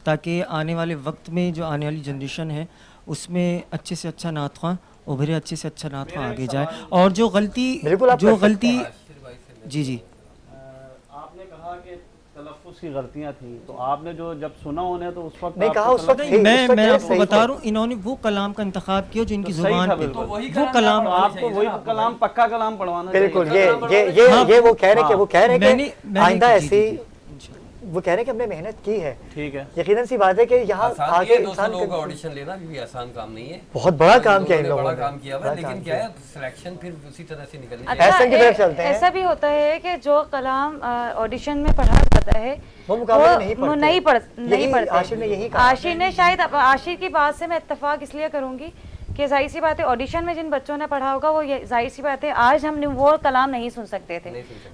ताकि आने वाले वक्त में जो आने वाली जनरेशन है उसमें अच्छे से अच्छा नातख़्वां उभरे, अच्छे से अच्छा नातख़्वां आगे जाए। और जो गलती जी जी, आपने कहा कि तलफ़्फ़ुज़ की गलतियां थी, तो आपने जो जब सुना उन्हें तो उस वक्त नहीं कहा, उस वक्त मैं आपको बता रहा हूँ, इन्होंने वो कलाम का इंतखाब किया जो इनकी जुबान पे, वो कलाम, आपको वही कलाम, पक्का कलाम पढ़वाना। बिल्कुल, ये वो कह रहे हैं आइंदा ऐसी, वो कह रहे हैं कि हमने मेहनत की है। ठीक है, यकीनन सी बात है कि यहाँ आगे इंसान लोगों का ऑडिशन लेना भी आसान काम नहीं है, बहुत बड़ा काम किया इन लोगों ने, बड़ा काम किया है, लेकिन क्या है सिलेक्शन फिर उसी तरह से निकलनी है। ऐसा की तरफ चलते हैं। ऐसा भी होता है कि जो कलाम ऑडिशन में पढ़ा जाता है वो मुकाबले नहीं पढ़ते। आशिर ने शायद, आशिर की बात से मैं इत्तेफाक इसलिए करूंगी कि जाहिर सी बात है ऑडिशन में जिन बच्चों ने पढ़ा होगा वो जाहिर सी बात है आज हम वो कलाम नहीं सुन सकते थे,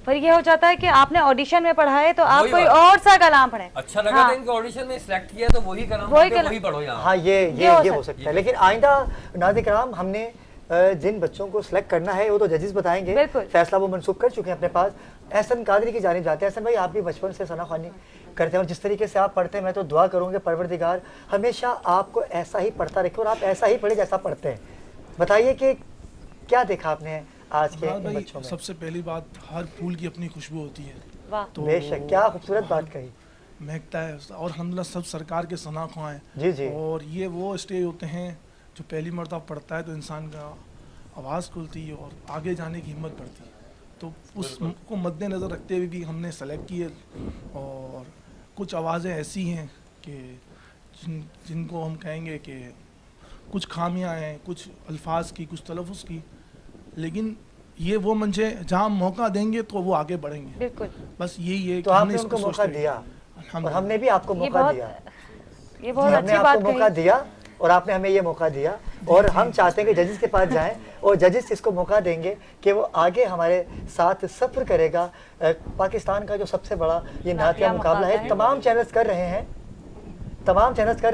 पर ये हो जाता है कि आपने ऑडिशन में पढ़ा है तो आप कोई और सा कलाम पढ़ें। अच्छा लगा था इनको ऑडिशन में सिलेक्ट किया तो वही कलाम वही पढ़ो यहाँ। हाँ, ये हो सकता है, लेकिन आइंदा नाज़रीन किराम हमने जिन बच्चों को सिलेक्ट करना है वो तो जजेस बताएंगे, फैसला वो मंसूब कर चुके हैं अपने पास। एहसन कादरी की जानिब जाते हैं। एहसन भाई, आप भी बचपन से सना ख़्वानी करते हैं और जिस तरीके से आप पढ़ते हैं, मैं तो दुआ करूँगा परवरदिगार हमेशा आपको ऐसा ही पढ़ता रखे और आप ऐसा ही पढ़े जैसा पढ़ते हैं। बताइए कि क्या देखा आपने आज के बच्चों में? सबसे पहली बात, हर फूल की अपनी खुशबू होती है। तो बेशक, क्या खूबसूरत बात कही, महकता है, और अल्हम्दुलिल्लाह सब सरकार के सना ख्वां हैं। जी जी। और ये वो स्टेज होते हैं जो पहली मरतबा पढ़ता है तो इंसान का आवाज़ खुलती है और आगे जाने की हिम्मत बढ़ती है। तो उसको मद्देनज़र रखते हुए भी हमने सेलेक्ट किए। और कुछ आवाज़ें ऐसी हैं कि जिनको हम कहेंगे कि कुछ खामियां हैं, कुछ अल्फाज की, कुछ तलफ़ुज़ की, लेकिन ये वो मंच है जहाँ मौका देंगे तो वो आगे बढ़ेंगे। बिल्कुल, बस यही है तो कि आपने उनको मौका दिया और हमने भी आपको मौका दिया। ये बहुत हमने अच्छी बात आपको मौका दिया और आपने हमें ये मौका दिया, और हम चाहते हैं कि जजेस के पास जाएं और जजेस इसको मौका देंगे कि वो आगे हमारे साथ सफ़र करेगा। पाकिस्तान का जो सबसे बड़ा ये नातिया मुकाबला है, तमाम चैनल्स कर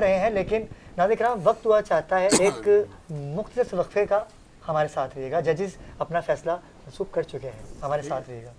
रहे हैं, लेकिन नाज़रीन किराम वक्त हुआ चाहता है एक मुख्तलिफ वक्फे का। हमारे साथ रहिएगा, जजेस अपना फैसला मनसूख कर चुके हैं, हमारे साथ रहिएगा।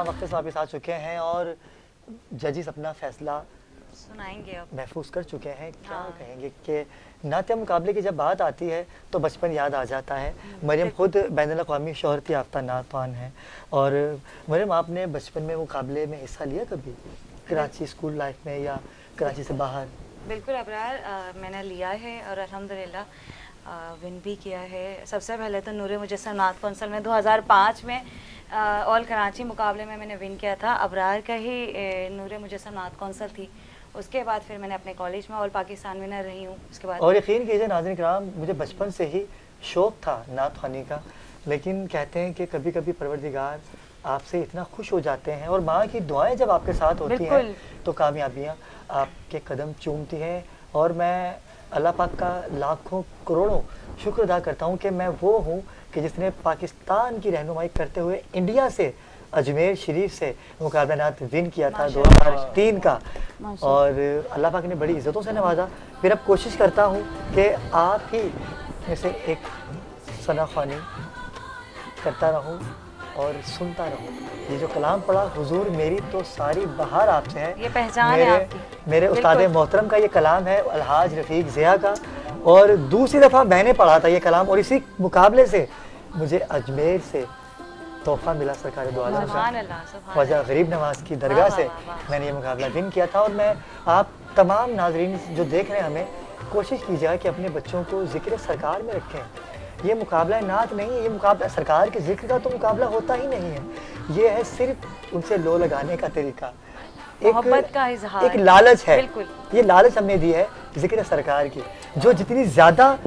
वक्त से वापस आ चुके हैं और जजेस अपना फैसला सुनाएंगे, अब महफूज कर चुके हैं। क्या कहेंगे कि नातिया मुकाबले की जब बात आती है तो बचपन याद आ जाता है। मरियम खुद बैनुल अक़वामी शोहरत याफ्ता नातवान है, और मरियम आपने बचपन में मुकाबले में हिस्सा लिया कभी, कराची स्कूल लाइफ में या कराची से बाहर? बिल्कुल अबरार, मैंने लिया है और अल्हम्दुलिल्लाह विन भी किया है। सबसे पहले तो नूरे मुजस्सम नात कौंसल में 2005 में ऑल कराची मुकाबले में मैंने विन किया था। अबरार का ही नूरे मुजस्सम नात कौंसल थी। उसके बाद फिर मैंने अपने कॉलेज में ऑल पाकिस्तान विनर रही हूँ। उसके बाद और यकीन कीजिए नाज़रीन किराम, मुझे बचपन से ही शौक़ था नात ख़वानी का, लेकिन कहते हैं कि कभी कभी परवरदिगार आपसे इतना खुश हो जाते हैं और माँ की दुआएं जब आपके साथ होती हैं तो कामयाबियाँ आपके कदम चूमती हैं। और मैं अल्लाह पाक का लाखों करोड़ों शुक्र अदा करता हूँ कि मैं वो हूँ कि जिसने पाकिस्तान की रहनुमाई करते हुए इंडिया से अजमेर शरीफ से मुकाबला नात विन किया था 2003 का, और अल्लाह पाक ने बड़ी इज़्ज़तों से नवाजा। फिर अब कोशिश करता हूँ कि आप ही में से एक सना ख़वानी करता रहूँ और सुनता रहूँ। ये जो कलाम पढ़ा, हुजूर मेरी तो सारी बहार आपसे है, ये पहचान है आपकी। मेरे उस्ताद मोहतरम का ये कलाम है, अलहाज रफ़ीक ज़िया का। और दूसरी दफ़ा मैंने पढ़ा था ये कलाम, और इसी मुकाबले से मुझे अजमेर से तोहफ़ा मिला सरकार दो आलम का, ख्वाजा गरीब नवाज की दरगाह से मैंने ये मुकाबला विन किया था। और मैं आप तमाम नाजरीन जो देख रहे हैं, हमें कोशिश कीजिएगा कि अपने बच्चों को ज़िक्र सरकार में रखें। ये मुकाबला नात नहीं है, ये मुकाबला सरकार के ज़िक्र का तो मुकाबला होता ही नहीं है। ये है सिर्फ उनसे लो लगाने का तरीका, मोहब्बत का इज़हार, एक लालच है। बिल्कुल। ये लालच हमने दी है ज़िक्र सरकार की। जो जितनी ज़्यादा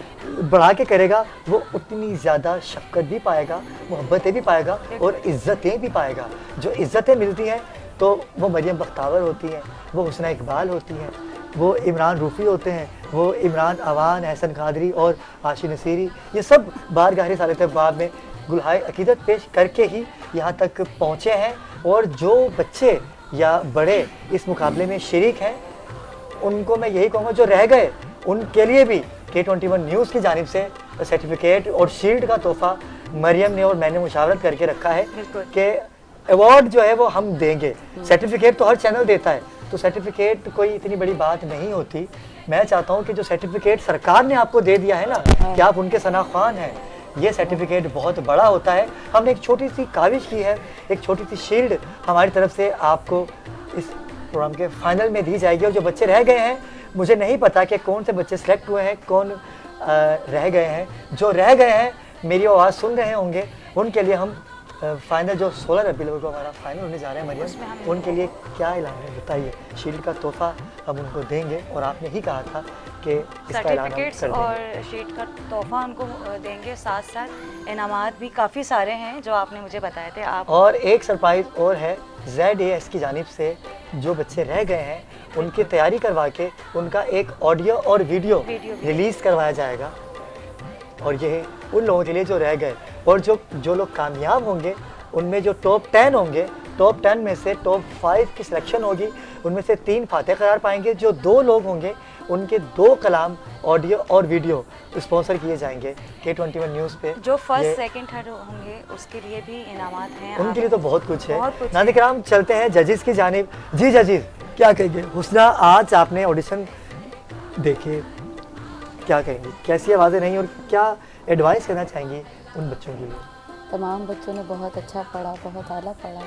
बढ़ा के करेगा वो उतनी ज़्यादा शफ़क़त भी पाएगा, मोहब्बतें भी पाएगा और इज़्ज़तें भी पाएगा। जो इज़्ज़तें मिलती हैं तो वो मरियम बख्तावर होती हैं, वो हुस्ना इकबाल होती हैं, वो इमरान रूफ़ी होते हैं, वो इमरान अवान, एहसन कादरी और आशी नसीरी, ये सब बारगाह रिसालत बाब में गुलहाए अकीदत पेश करके ही यहाँ तक पहुँचे हैं। और जो बच्चे या बड़े इस मुकाबले में शरीक हैं, उनको मैं यही कहूँगा, जो रह गए उनके लिए भी K21 न्यूज़ की जानिब से सर्टिफिकेट और शील्ड का तोहफ़ा मरियम ने और मैंने मुशावरत करके रखा है कि अवार्ड जो है वो हम देंगे। सर्टिफिकेट तो हर चैनल देता है, तो सर्टिफिकेट कोई इतनी बड़ी बात नहीं होती। मैं चाहता हूँ कि जो सर्टिफिकेट सरकार ने आपको दे दिया है ना कि आप उनके सना ख़वान हैं, ये सर्टिफिकेट बहुत बड़ा होता है। हमने एक छोटी सी काविश की है, एक छोटी सी शील्ड हमारी तरफ से आपको इस प्रोग्राम के फाइनल में दी जाएगी। और जो बच्चे रह गए हैं, मुझे नहीं पता कि कौन से बच्चे सेलेक्ट हुए हैं, कौन रह गए हैं। जो रह गए हैं मेरी आवाज़ सुन रहे होंगे, उनके लिए हम फाइनल जो 16 रबीउल अव्वल को हमारा फाइनल होने जा रहे हैं मरियम, उनके लिए क्या ऐलान है बताइए। शील्ड का तोहफ़ा हम उनको देंगे और आपने ही कहा था के इसका ऐलान हम कर सर्टिफिकेट्स देंगे। और शीट का तोहफा उनको देंगे, साथ साथ इनामात भी काफ़ी सारे हैं जो आपने मुझे बताए थे। आप और एक सरप्राइज और है, ZAS की जानिब से जो बच्चे रह गए हैं उनकी तैयारी करवा के उनका एक ऑडियो और वीडियो रिलीज़ करवाया जाएगा। और ये उन लोगों के लिए जो रह गए, और जो लोग कामयाब होंगे उनमें जो टॉप 10 होंगे, टॉप 10 में से टॉप 5 की सिलेक्शन होगी, उनमें से 3 फातेह करार पाएंगे। जो 2 लोग होंगे उनके 2 कलाम ऑडियो और वीडियो स्पॉन्सर किए जाएंगे K21 न्यूज़ पे। जो फर्स्ट सेकंड थर्ड होंगे उसके लिए भी इनामात हैं, उनके लिए तो बहुत कुछ है। बहुत कुछ नाज़रीन किराम, चलते हैं जजेस की जानिब। जी जजेस, क्या कहेंगे? हुस्ना, आज आपने ऑडिशन देखे, क्या कहेंगे? कैसी आवाज़ें रहीं और क्या एडवाइस करना चाहेंगी उन बच्चों के लिए? तमाम बच्चों ने बहुत अच्छा पढ़ा, बहुत आला पढ़ा,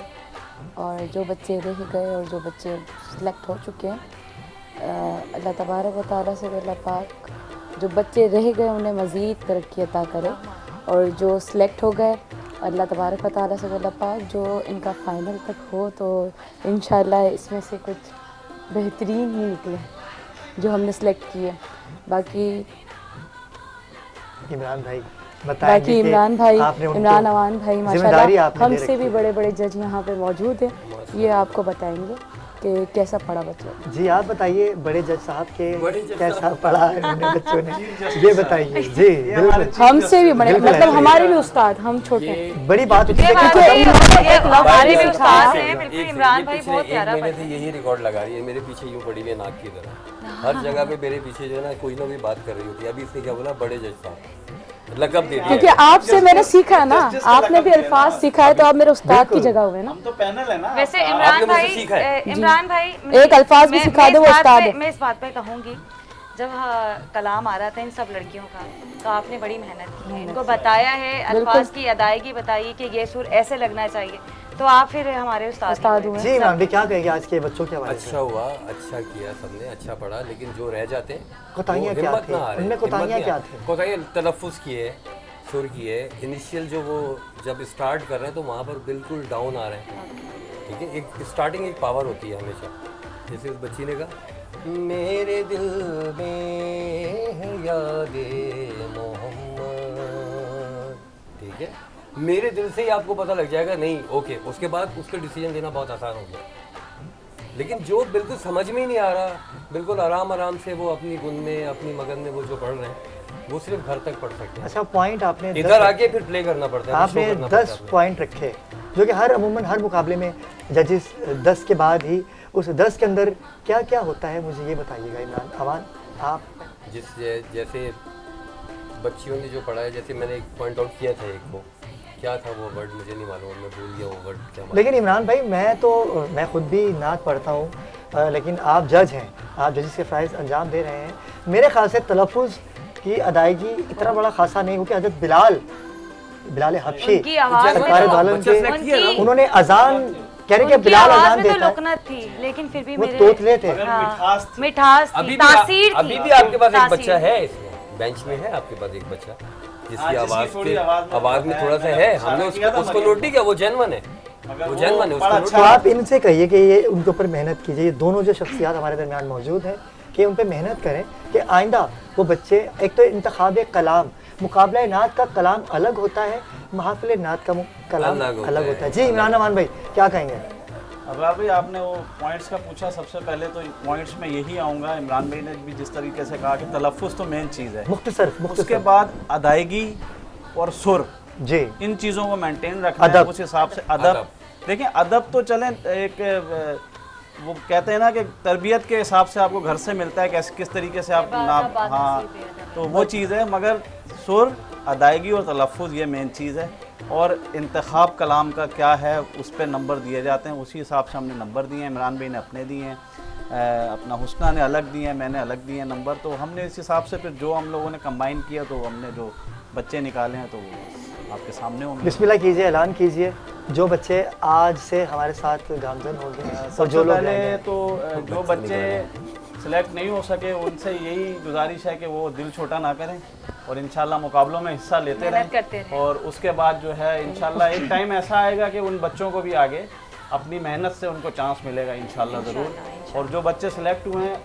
और जो बच्चे रह गए और जो बच्चे सिलेक्ट हो चुके हैं, अल्लाह तबारक व तआला से अल्लाह पाक जो बच्चे रह गए उन्हें मज़ीद तरक्की अता करे, और जो सिलेक्ट हो गए अल्लाह तबारक व तआला से अल्लाह पाक जो इनका फ़ाइनल तक हो, तो इंशाअल्लाह इसमें से कुछ बेहतरीन ही निकले जो हमने सिलेक्ट किए। बाकी इमरान भाई इमरान अवान भाई माशाल्लाह हमसे भी बड़े बड़े जज यहाँ पे मौजूद हैं, ये आपको बताएंगे कि कैसा पढ़ा बच्चों। जी आप बताइए, बड़े जज साहब के कैसा पढ़ा है उन्होंने बच्चों ने, ये बताइए। जी बिल्कुल, हमसे भी बड़े, मतलब हमारे भी उस्ताद, हम छोटे। बड़ी बात हमारे भी उस्ताद हैं, बिल्कुल। इमरान भाई बहुत प्यारा महीने से यही रिकॉर्ड लगा रही है, मेरे पीछे यूं पड़ी हुई है नाक की तरह। हर जगह पे मेरे पीछे जो है ना कोई ना कोई बात कर रही होती है। अभी इसने क्या बोला, बड़े जज साहब, लकब दे दिया। क्योंकि आपसे मैंने सीखा है ना, आपने भी अल्फाज सीखा है, तो आप मेरे उस्ताद की जगह हुए ना। हम तो पैनल है ना। वैसे इमरान भाई एक अल्फाज भी सिखा दे, वो उस्ताद है। मैं इस बात पे कहूँगी, जब कलाम आ रहा था इन सब लड़कियों का, तो आपने बड़ी मेहनत की है, इनको बताया है, अल्फाज की अदायगी बताई कि ये सुर ऐसे लगना चाहिए, तो आप फिर हमारे उस्ताद हुए। जी इमरान भाई, क्या कहेंगे आज के बच्चों के हवाले से? अच्छा हुआ, अच्छा किया सबने, अच्छा पढ़ा, लेकिन जो रह जाते हैं कोताहियां क्या थी? उनमें कोताहियां क्या थी? कोताहियां तलफ्फुज़ की है, सुर की है, इनिशियल जो वो जब स्टार्ट कर रहे हैं तो वहाँ पर बिल्कुल डाउन आ रहे हैं। ठीक है, एक स्टार्टिंग एक पावर होती है हमेशा। जैसे उस बच्ची ने कहा, मेरे दिल में है यादे मोहम्मद, ठीक है, मेरे दिल से ही आपको पता लग जाएगा नहीं, ओके, उसके बाद उसका डिसीजन लेना बहुत आसान हो गया। लेकिन जो बिल्कुल समझ में ही नहीं आ रहा, बिल्कुल आराम आराम से वो अपनी गुन में, अपनी मगन में वो जो पढ़ रहे हैं, वो सिर्फ घर तक पढ़ सकते हैं। अच्छा, पॉइंट आपने इधर आके फिर प्ले करना पड़ता है। आपने 10 पॉइंट रखे, जो कि अमूमन हर मुकाबले में जजेस 10 के बाद ही, उस 10 के अंदर क्या क्या होता है, मुझे ये बताइएगा इमरान अवान। आप जैसे बच्चियों ने जो पढ़ा है, जैसे मैंने एक पॉइंट आउट किया था, एक वो क्या था वो वर्ड, मुझे नहीं मालूम, मैं भूल गया वो वर्ड क्या। लेकिन इमरान भाई, मैं खुद भी नात पढ़ता हूँ, लेकिन आप जज हैं, आप जजेस के फ़राइज़ अंजाम दे रहे हैं। मेरे ख्याल से तलफ़ुज़ की अदायगी इतना बड़ा खासा नहीं, क्योंकि हज़रत बिलाल हबशी सरकार वालन के, उन्होंने अजान कह रहे कि बिलाल अजान देता है, थी, लेकिन फिर भी वो तोतले थे, मिठास थी, तासीर थी। अभी भी आपके पास एक बच्चा है इसमें, बेंच में है आपके पास एक बच्चा जिसकी आवाज में थोड़ा सा है, हमने उसको नोट नहीं किया, वो जेन्युइन है, वो जेन्युइन है। तो आप इनसे कहिए कि ये उनके ऊपर मेहनत कीजिए, ये दोनों जो शख्सियात हमारे दरमियान मौजूद हैं, कि उन पर मेहनत करें कि आइंदा वो बच्चे, एक तो इंतखाब कलाम, मुकाबला नात का कलाम अलग होता है, महफिल नात का कलाम अलग होता है। जी इमरान अमान भाई, क्या कहेंगे? अबरार भाई, आपने वो पॉइंट्स का पूछा, सबसे पहले तो पॉइंट्स में यही आऊँगा। इमरान भाई ने भी जिस तरीके से कहा कि तलफ़ुज़ तो मेन चीज़ है, मुख्तसर, उसके बाद अदायगी और सुर, जी इन चीज़ों को मेंटेन रखना है, उस हिसाब से अदब। देखिए, अदब तो चलें, एक वो कहते हैं ना कि तरबियत के हिसाब से आपको घर से मिलता है, कैसे किस तरीके से आप नाम, हाँ, तो वो चीज़ है। मगर सुर, अदायगी और तलफ़ुज़ ये मेन चीज़ है, और इंतखाब कलाम का क्या है, उस पर नंबर दिए जाते हैं, उसी हिसाब से हमने नंबर दिए हैं। इमरान भाई ने अपने दिए हैं, अपना हुस्ना ने अलग दिए हैं, मैंने अलग दिए हैं नंबर, तो हमने इस हिसाब से फिर जो हम लोगों ने कंबाइन किया, तो हमने जो बच्चे निकाले हैं तो वो आपके सामने होंगे। बिस्मिल्लाह कीजिए, ऐलान कीजिए जो बच्चे आज से हमारे साथ गामजन हो गए। तो जो पहले तो जो बच्चे सिलेक्ट नहीं हो सके, उनसे यही गुजारिश है कि वो दिल छोटा ना करें और इंशाल्लाह मुकाबलों में हिस्सा लेते रहें, और उसके बाद जो है इंशाल्लाह एक टाइम ऐसा आएगा कि उन बच्चों को भी आगे अपनी मेहनत से उनको चांस मिलेगा इंशाल्लाह ज़रूर। और जो बच्चे सिलेक्ट हुए हैं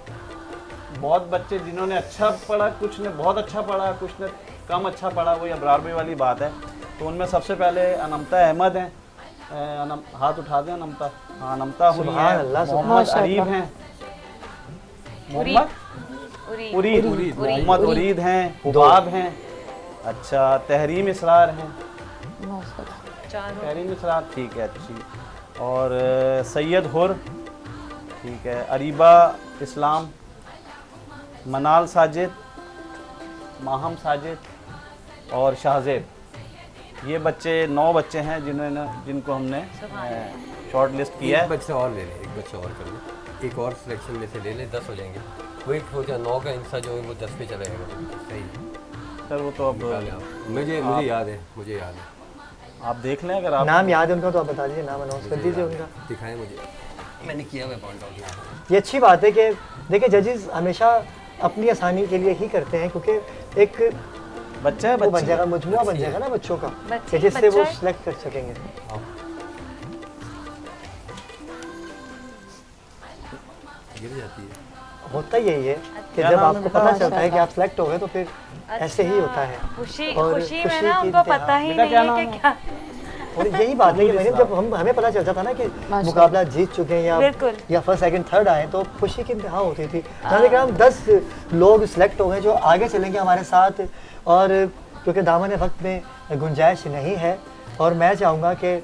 बहुत बच्चे जिन्होंने अच्छा पढ़ा, कुछ ने बहुत अच्छा पढ़ा, कुछ ने कम अच्छा पढ़ा, वो अब्रार भाई वाली बात है। तो उनमें सबसे पहले अनमता अहमद हैं, हाथ उठा दें अनमता। हाँ, अनमता हुई हैं, मोहम्मद अरीब हैं, मोहम्मद उरीद हैं, हुबाब हैं, अच्छा तहरीम इसरार हैं, तहरीम इसरार ठीक है अच्छी, और सैयद हुर ठीक है, अरीबा इस्लाम, मनाल साजिद, माहम साजिद और शाहजेब। ये बच्चे 9 बच्चे हैं जिनको हमने शॉर्ट लिस्ट किया है। एक बच्चा और ले लें, एक बच्चा और कर लें, एक और सिलेक्शन में से ले लें, 10 हो जाएंगे। वही सोचा 9 का हिस्सा जो है वो 10 पे चला जाएगा। सही सर वो तो अब मुझे याद है, मुझे याद है। आप देख लें, अगर आप नाम याद है उनका तो आप बता दीजिए, नाम अनाउंस कर दीजिए उनका। दिखाएं मुझे, मैंने किया हुआ पॉइंट आउट। ये अच्छी बात है कि देखिए जजेस हमेशा अपनी आसानी के लिए ही करते हैं, क्योंकि एक बच्चा है, बन जाएगा, मजमुआ बन जाएगा ना बच्चों का, जिससे वो सिलेक्ट कर सकेंगे। गिर जाती है। होता यही है कि जब आपको पता चलता है कि आप सिलेक्ट हो गए तो फिर ऐसे ही होता है। खुशी में ना उनको पता ही नहीं है कि क्या। और यही बात है कि जब हमें पता चलता था ना कि मुकाबला जीत चुके हैं या फर्स्ट सेकंड थर्ड आए, तो खुशी की इंतहा होती थी। जैसे हम 10 लोग सिलेक्ट हो गए जो आगे चलेंगे हमारे साथ, और क्योंकि दामन वक्त में गुंजाइश नहीं है, और मैं चाहूँगा कि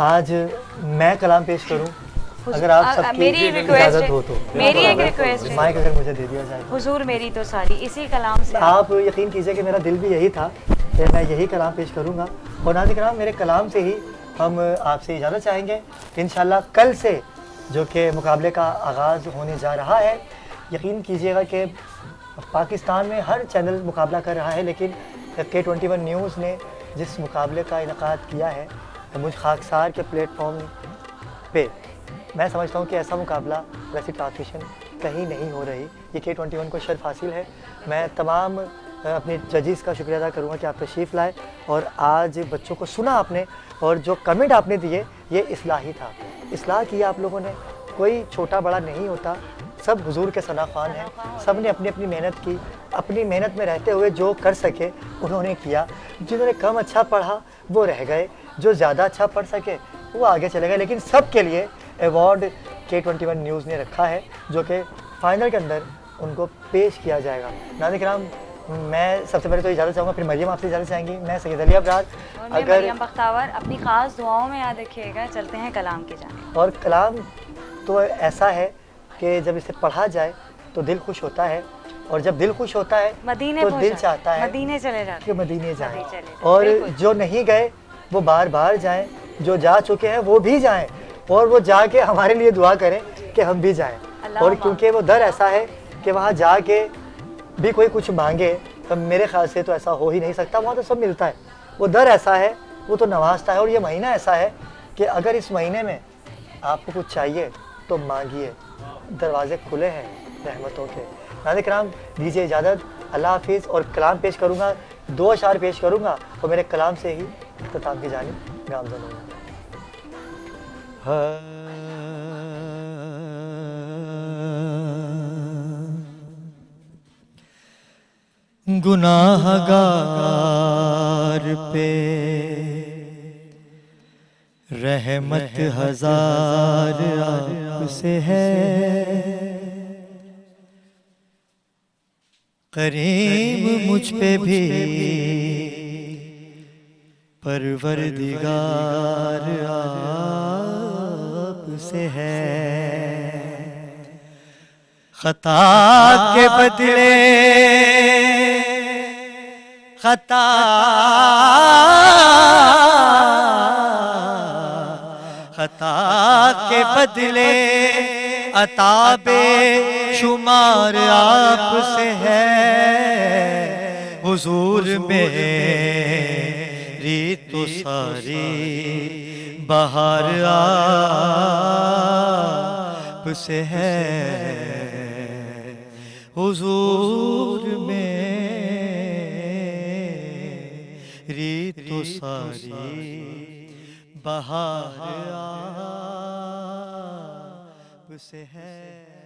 आज मैं कलाम पेश करूँ, अगर आप सबकी इजाज़त हो तो। मेरी एक रिक्वेस्ट है, माइक अगर मुझे दे दिया जाए। हुजूर मेरी तो सारी इसी कलाम से। आप यकीन कीजिए कि मेरा दिल भी यही था कि मैं यही कलाम पेश करूँगा, और नाज़रीन कराम मेरे कलाम से ही हम आपसे इजाज़त चाहेंगे। इंशाल्लाह कल से जो कि मुकाबले का आगाज़ होने जा रहा है, यकीन कीजिएगा कि पाकिस्तान में हर चैनल मुकाबला कर रहा है, लेकिन K21 न्यूज़ ने जिस मुकाबले का इनकाद किया है मुझ खाकसार के प्लेटफॉर्म पे, मैं समझता हूँ कि ऐसा मुकाबला वैसी ट्रांसमिशन कहीं नहीं हो रही। ये K21 को शर्फ हासिल है। मैं तमाम अपने जजेस का शुक्रिया अदा करूँगा कि आप तशरीफ़ लाए और आज बच्चों को सुना आपने, और जो कमेंट आपने दिए ये इस्लाही था, इस्लाह किया आप लोगों ने। कोई छोटा बड़ा नहीं होता, सब हुजूर के सना ख़ान हैं, सब ने अपनी अपनी मेहनत की, अपनी मेहनत में रहते हुए जो कर सके उन्होंने किया। जिन्होंने कम अच्छा पढ़ा वो रह गए, जो ज़्यादा अच्छा पढ़ सके वो आगे चले गए, लेकिन सब के लिए अवार्ड K21 न्यूज़ ने रखा है, जो कि फ़ाइनल के अंदर उनको पेश किया जाएगा। नाज़रीन किराम, मैं सबसे पहले तो इजाज़त चाहूँगा, फिर मरियम आपसे इजाज़त चाहेंगी, मैं सैयद अली अब्रार। अगर मरियम बख्तावर अपनी ख़ास दुआओं में याद रखिएगा। चलते हैं कलाम की जानिब। और कलाम तो ऐसा है कि जब इसे पढ़ा जाए तो दिल खुश होता है, और जब दिल खुश होता है तो दिल चाहता है मदीने चले जाते कि मदीने जाएं, और जो नहीं गए वो बार बार जाएं, जो जा चुके हैं वो भी जाएं, और वो जाके हमारे लिए दुआ करें कि हम भी जाएं। और क्योंकि वो दर ऐसा है कि वहाँ जाके भी कोई कुछ मांगे तो मेरे ख्याल से तो ऐसा हो ही नहीं सकता, वहाँ तो सब मिलता है। वो दर ऐसा है, वो तो नवाजता है, और ये महीना ऐसा है कि अगर इस महीने में आपको कुछ चाहिए तो मांगिए, दरवाजे खुले हैं रहमतों के। नाज़रीन किराम, दीजिए इजाज़त, अल्लाह हाफिज़। और कलाम पेश करूँगा, 2 अशार पेश करूँगा, और मेरे कलाम से ही इख्तिताम की जानिब गामज़न होगा। गुनाहगार पे रहमत हजार आपसे है, करीम मुझ पे भी परवरदिगार आपसे है। खता के बदले खता खता के बदले अताबे शुमार आपसे है। हुजूर मेरी तो सारी बहार आपसे है। हुजूर मेरी तो सारी बहार आपसे है।